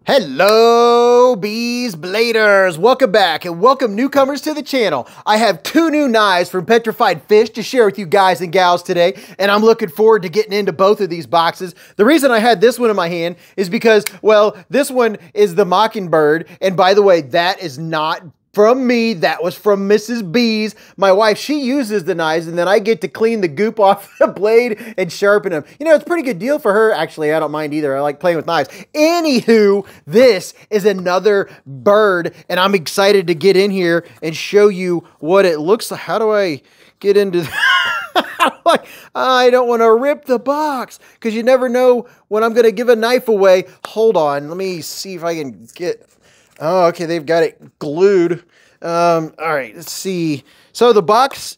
Hello, bees bladers. Welcome back and welcome newcomers to the channel. I have two new knives from Petrified Fish to share with you guys and gals today, and I'm looking forward to getting into both of these boxes. The reason I had this one in my hand is because, well, this one is the Mockingbird, and by the way, that is not from me. That was from Mrs. B's. My wife, she uses the knives, and then I get to clean the goop off the blade and sharpen them. You know, it's a pretty good deal for her. Actually, I don't mind either. I like playing with knives. Anywho, this is another bird, and I'm excited to get in here and show you what it looks like. How do I get into I don't want to rip the box because you never know when I'm going to give a knife away. Hold on. Let me see if I can get... Oh, okay, they've got it glued. All right, let's see. So the box,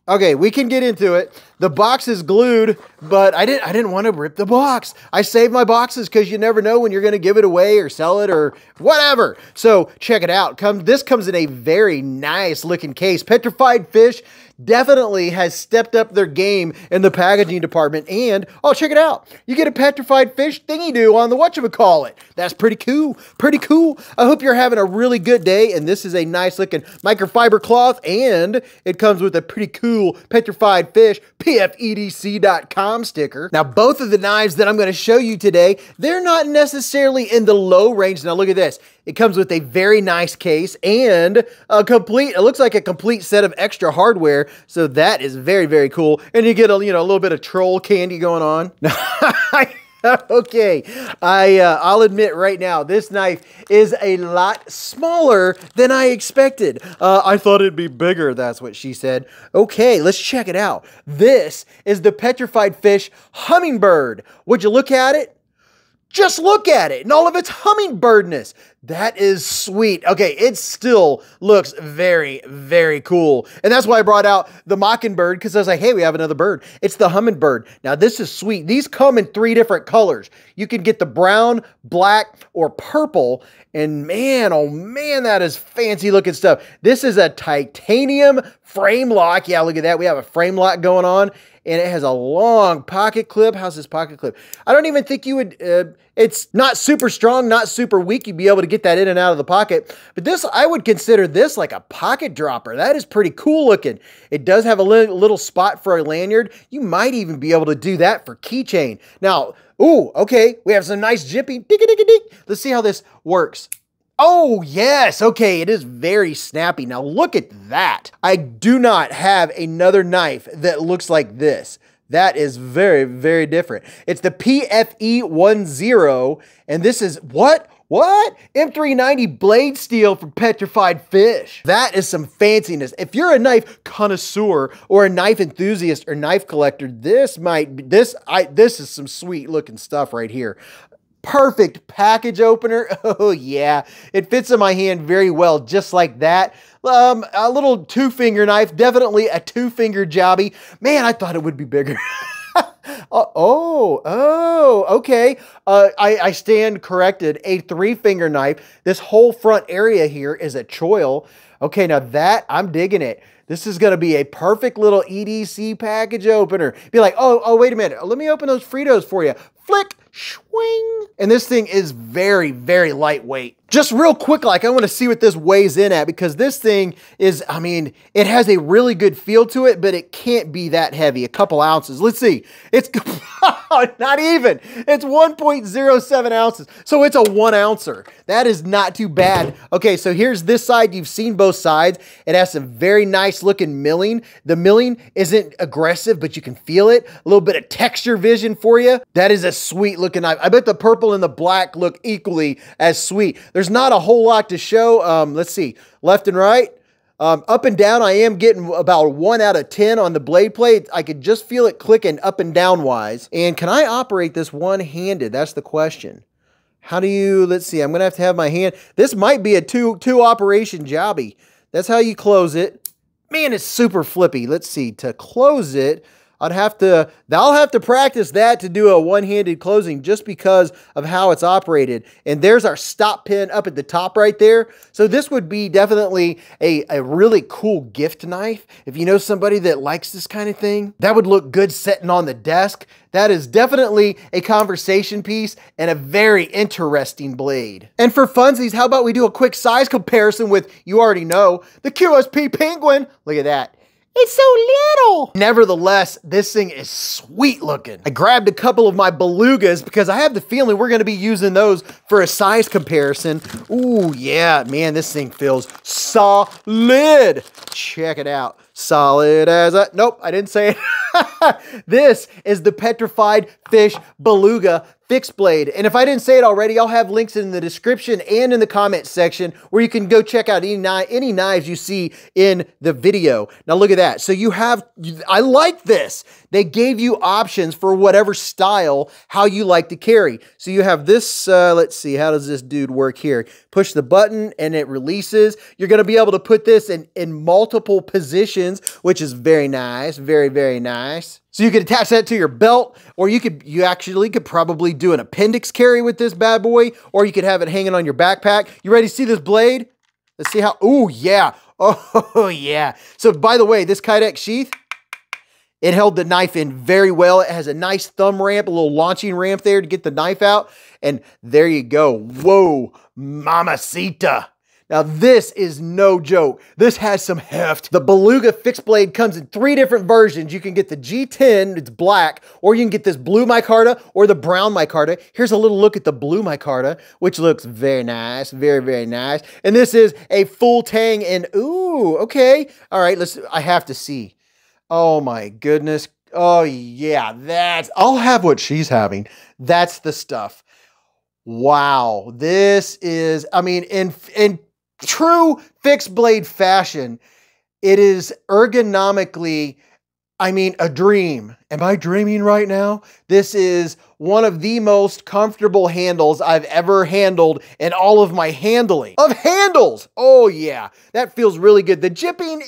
okay, we can get into it. The box is glued, but I didn't want to rip the box. I save my boxes because you never know when you're going to give it away or sell it or whatever. So check it out. This comes in a very nice looking case. Petrified Fish definitely has stepped up their game in the packaging department. And, oh, check it out. You get a Petrified Fish thingy-doo on the whatchamacallit. That's pretty cool. Pretty cool. I hope you're having a really good day. And this is a nice looking microfiber cloth. And it comes with a pretty cool Petrified Fish PFEDC.com sticker. Now, both of the knives that I'm going to show you today, they're not necessarily in the low range. Now, look at this. It comes with a very nice case and a complete, it looks like a complete set of extra hardware. So that is very, very cool. And you get a little bit of troll candy going on. Okay, I'll admit right now, this knife is a lot smaller than I expected. I thought it'd be bigger, that's what she said. Okay, let's check it out. This is the Petrified Fish Hummingbird. Would you look at it? Just look at it and all of its hummingbirdness. That is sweet. Okay, it still looks very, very cool. And that's why I brought out the Mockingbird, because I was like, hey, we have another bird. It's the Hummingbird. Now, this is sweet. These come in 3 different colors. You can get the brown, black, or purple. And man, oh man, that is fancy looking stuff. This is a titanium frame lock. Yeah, look at that. We have a frame lock going on. And it has a long pocket clip. How's this pocket clip? I don't even think you would, it's not super strong, not super weak. You'd be able to get that in and out of the pocket. But this, I would consider this like a pocket dropper. That is pretty cool looking. It does have a little spot for a lanyard. You might even be able to do that for keychain. Now, ooh, okay, we have some nice jippy. Let's see how this works. Oh, yes. Okay, it is very snappy. Now, look at that. I do not have another knife that looks like this. That is very, very different. It's the PFE10, and this is what? What? M390 blade steel from Petrified Fish. That is some fanciness. If you're a knife connoisseur or a knife enthusiast or knife collector, this is some sweet looking stuff right here. Perfect package opener. Oh yeah, it fits in my hand very well, just like that. A little 2-finger knife, definitely a 2-finger jobby. Man, I thought it would be bigger. Okay. I stand corrected. A 3-finger knife. This whole front area here is a choil. Okay, now that, I'm digging it. This is going to be a perfect little EDC package opener. Be like, oh, wait a minute. Let me open those Fritos for you. Flick, swing. And this thing is very, very lightweight. Just real quick, like I want to see what this weighs in at, because this thing is, I mean, it has a really good feel to it, but it can't be that heavy. A couple ounces. Let's see. It's not even. It's 1.07 ounces. So it's a 1 ouncer. That is not too bad. Okay, so here's this side. You've seen both sides. It has some very nice looking milling. The milling isn't aggressive, but you can feel it. A little bit of texture vision for you. That is a sweet looking knife. I bet the purple and the black look equally as sweet. There's not a whole lot to show. Let's see, left and right. Up and down, I am getting about 1 out of 10 on the blade plate. I could just feel it clicking up and down wise. And can I operate this one-handed? That's the question. How do you, let's see, I'm going to have my hand. This might be a two operation jobby. That's how you close it. Man, it's super flippy. Let's see, to close it, I'll have to practice that to do a one-handed closing just because of how it's operated. And there's our stop pin up at the top right there. So this would be definitely a really cool gift knife. If you know somebody that likes this kind of thing, that would look good sitting on the desk. That is definitely a conversation piece and a very interesting blade. And for funsies, how about we do a quick size comparison with, you already know, the QSP Penguin. Look at that. It's so little. Nevertheless, this thing is sweet looking. I grabbed a couple of my Belugas because I have the feeling we're gonna be using those for a size comparison. Ooh, yeah, man, this thing feels solid. Check it out. Solid as a, nope, I didn't say it. This is the Petrified Fish Beluga fixed blade. And if I didn't say it already, I'll have links in the description and in the comment section where you can go check out any knives you see in the video. Now look at that. So you have, I like this. They gave you options for whatever style, how you like to carry. So you have this, let's see, how does this dude work here? Push the button and it releases. You're gonna be able to put this in multiple positions, which is very nice, very, very nice. So you could attach that to your belt, or you actually could probably do an appendix carry with this bad boy, or you could have it hanging on your backpack. You ready to see this blade? Let's see how, oh yeah, oh yeah. So by the way, this Kydex sheath, it held the knife in very well. It has a nice thumb ramp, a little launching ramp there to get the knife out. And there you go. Whoa, mamacita. Now this is no joke. This has some heft. The Beluga fixed blade comes in 3 different versions. You can get the G10, it's black, or you can get this blue micarta or the brown micarta. Here's a little look at the blue micarta, which looks very nice, very, very nice. And this is a full tang and ooh, okay. All right, I have to see. Oh my goodness. Oh yeah, I'll have what she's having. That's the stuff. Wow, this is, I mean, in true fixed blade fashion, it is ergonomically, I mean, a dream. Am I dreaming right now? This is one of the most comfortable handles I've ever handled in all of my handling of handles. Oh yeah, that feels really good. The jipping,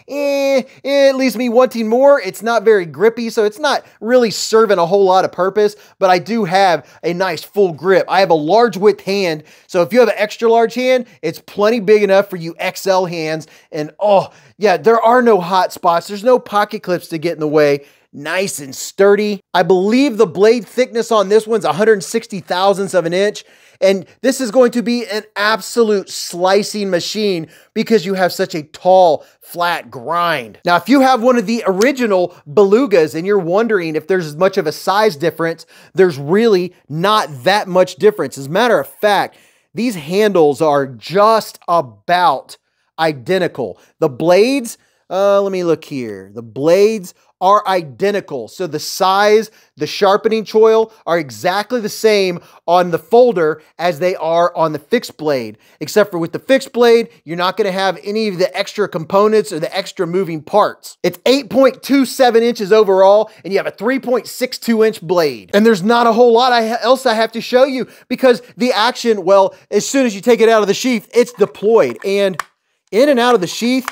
it leaves me wanting more. It's not very grippy, so it's not really serving a whole lot of purpose, but I do have a nice full grip. I have a large width hand, so if you have an extra large hand, it's plenty big enough for you XL hands. And oh yeah, there are no hot spots. There's no pocket clips to get in the way. Nice and sturdy. I believe the blade thickness on this one's 160 thousandths of an inch. And this is going to be an absolute slicing machine because you have such a tall, flat grind. Now, if you have one of the original Belugas and you're wondering if there's as much of a size difference, there's really not that much difference. As a matter of fact, these handles are just about identical. The blades, let me look here. The blades are identical. So the size, the sharpening choil are exactly the same on the folder as they are on the fixed blade, except for with the fixed blade, you're not going to have any of the extra components or the extra moving parts. It's 8.27 inches overall, and you have a 3.62 inch blade. And there's not a whole lot else I have to show you because the action, well, as soon as you take it out of the sheath, it's deployed. And in and out of the sheath,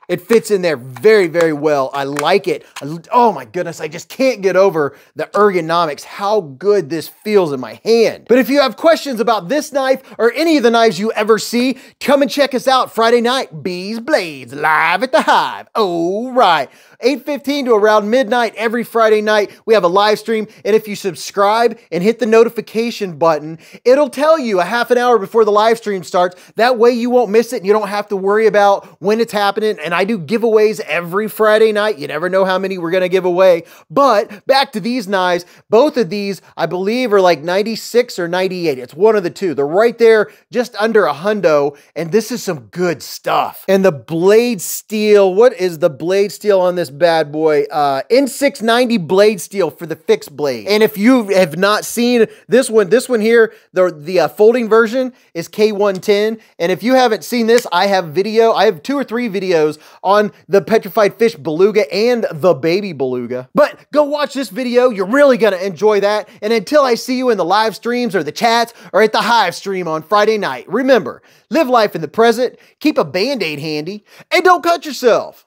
it fits in there very, very well. I like it. Oh my goodness, I just can't get over the ergonomics, how good this feels in my hand. But if you have questions about this knife or any of the knives you ever see, come and check us out Friday night, Bees Blades, live at the Hive. Oh, right. 8:15 to around midnight every Friday night, we have a live stream. And if you subscribe and hit the notification button, it'll tell you a half an hour before the live stream starts. That way you won't miss it and you don't have to worry about when it's happening. And I do giveaways every Friday night. You never know how many we're going to give away. But back to these knives, both of these, I believe, are like 96 or 98. It's one of the two. They're right there, just under a hundo. And this is some good stuff. And the blade steel, what is the blade steel on this bad boy? N690 blade steel for the fixed blade. And if you have not seen this one here, the folding version is K110. And if you haven't seen this, I have 2 or 3 videos on the Petrified Fish Beluga and the Baby Beluga. But go watch this video. You're really going to enjoy that. And until I see you in the live streams or the chats or at the Hive stream on Friday night, remember, live life in the present, keep a Band-Aid handy, and don't cut yourself.